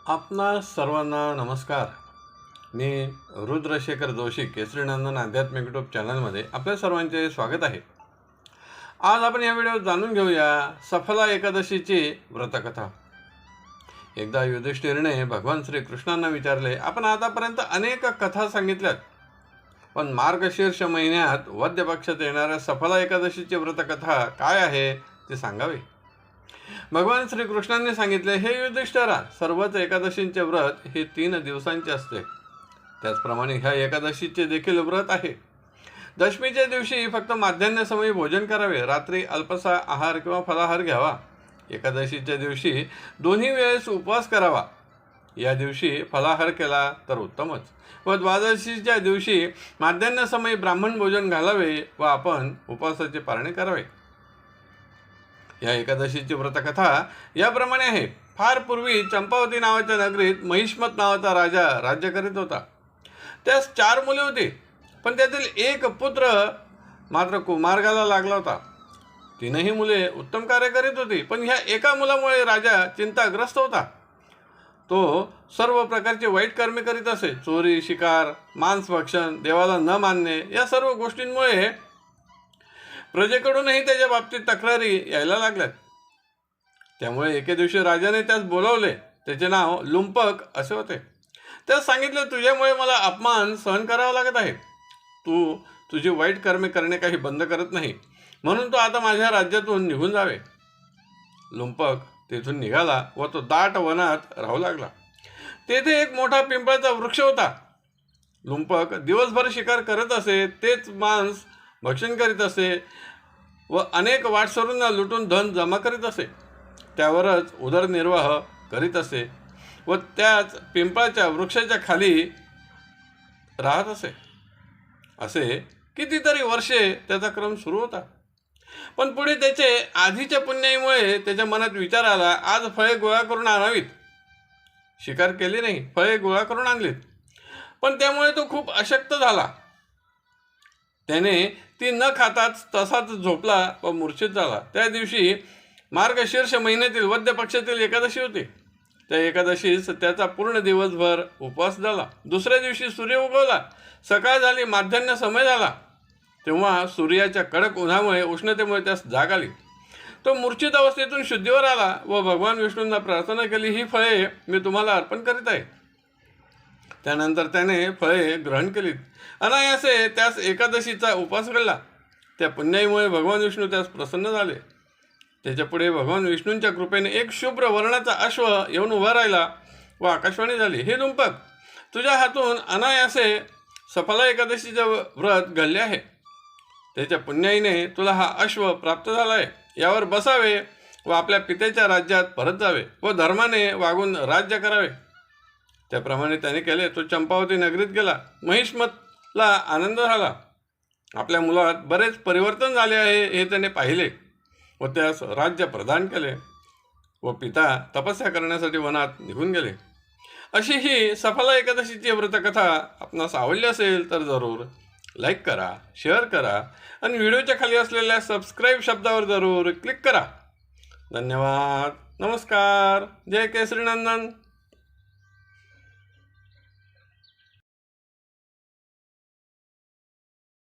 आपणा सर्वांना नमस्कार. मी रुद्रशेखर जोशी केसरीनंदन आध्यात्मिक यूट्यूब चॅनलमध्ये आपल्या सर्वांचे स्वागत आहे. आज आपण या व्हिडिओत जाणून घेऊया सफला एकादशीची व्रतकथा. एकदा युधिष्ठिरने भगवान श्रीकृष्णांना विचारले, आपण आतापर्यंत अनेक कथा सांगितल्यात, पण मार्गशीर्ष महिन्यात वद्य पक्षात येणाऱ्या सफला एकादशीची व्रतकथा काय आहे ते सांगावे. भगवान श्रीकृष्णांनी सांगितले, हे युधिष्ठिरा, सर्वच एकादशींचे व्रत हे 3 दिवसांचे असते. त्याचप्रमाणे ह्या एकादशीचे देखील व्रत आहे. दशमीच्या दिवशी फक्त माध्यान्ह समयी भोजन करावे, रात्री अल्पसा आहार किंवा फलाहार घ्यावा. एकादशीच्या दिवशी दोन्ही वेळेस उपवास करावा. या दिवशी फलाहार केला तर उत्तमच, व द्वादशीच्या दिवशी माध्यान्ह समयी ब्राह्मण भोजन घालावे व आपण उपवासाचे पारणे करावे. या एकादशीची व्रतकथा याप्रमाणे आहे. फार पूर्वी चंपावती नावाच्या नगरीत महिष्मत नावाचा राजा राज्य करीत होता. त्यास 4 मुले होती, पण त्यातील एक पुत्र मात्र कुमार्गाला लागला होता. 3ही मुले उत्तम कार्य करीत होती, पण ह्या एका मुलामुळे राजा चिंताग्रस्त होता. तो सर्व प्रकारचे वाईट कर्मे करीत असे. चोरी, शिकार, मांसभक्षण, देवाला न मानणे या सर्व गोष्टींमुळे प्रजेकडूनही त्याच्या बाबतीत तक्रारी यायला लागल्यात. त्यामुळे एके दिवशी राजाने त्यास बोलावले. त्याचे नाव लुंपक असे होते. त्यास सांगितले, तुझ्यामुळे मला अपमान सहन करावा लागत आहे. तू तुझी वाईट कर्मे करणे काही बंद करत नाही, म्हणून तो आता माझ्या राज्यातून निघून जावे. लुंपक तेथून निघाला व तो दाट वनात राहू लागला. तेथे एक मोठा पिंपळाचा वृक्ष होता. लुंपक दिवसभर शिकार करत असे, तेच मांस भक्षण करीत असे व अनेक वाटसरूंना लुटून धन जमा करीत असे. त्यावरच उदरनिर्वाह करीत असे व त्याच पिंपळाच्या वृक्षाच्या खाली राहत असे. असे कितीतरी वर्षे त्याचा क्रम सुरू होता. पण पुढे त्याचे आधीच्या पुण्याईमुळे त्याच्या मनात विचार आला, आज फळे गोळा करून आणावीत. शिकार केली नाही, फळे गोळा करून आणलीत. पण त्यामुळे तो खूप अशक्त झाला. त्याने ती न खाताच तसाच झोपला व मूर्छित झाला. त्या दिवशी मार्गशीर्ष महिन्यातील वद्य पक्षातील एकादशी होती. त्या एकादशीस त्याचा पूर्ण दिवसभर उपवास झाला. दुसऱ्या दिवशी सूर्य उगवला. सकाळ झाली, माध्यान्ह समय झाला. तेव्हा सूर्याच्या कडक उन्हामुळे, उष्णतेमुळे त्यास जाग आली. तो मूर्छित अवस्थेतून शुद्धीवर आला व भगवान विष्णूंना प्रार्थना केली, ही फळे मी तुम्हाला अर्पण करीत आहे. त्यानंतर त्याने फळे ग्रहण केलीत. अनायासे त्यास एकादशीचा उपवास घडला. त्या पुण्याईमुळे भगवान विष्णू त्यास प्रसन्न झाले. त्याच्या पुढे भगवान विष्णूंच्या कृपेने एक शुभ्र वर्णाचा अश्व येऊन उभा राहिला व आकाशवाणी झाली, हे लुंपक, तुझ्या हातून अनायासे सफला एकादशीचे व्रत घडले आहे. त्याच्या पुण्याईने तुला हा अश्व प्राप्त झाला आहे. यावर बसावे व आपल्या पित्याच्या राज्यात परत जावे व धर्माने वागून राज्य करावे. त्याप्रमाणे त्याने केले. तो चंपावती नगरीत गेला. महिष्मतला आनंद झाला. आपल्या मुलात बरेच परिवर्तन झाले आहे हे त्याने पाहिले व त्यास राज्य प्रदान केले व पिता तपस्या करण्यासाठी वनात निघून गेले. अशी ही सफला एकादशीची व्रतकथा आपणास आवडली असेल तर जरूर लाईक करा, शेअर करा आणि व्हिडिओच्या खाली असलेल्या सबस्क्राईब शब्दावर जरूर क्लिक करा. धन्यवाद. नमस्कार. जय केसरीनंदन.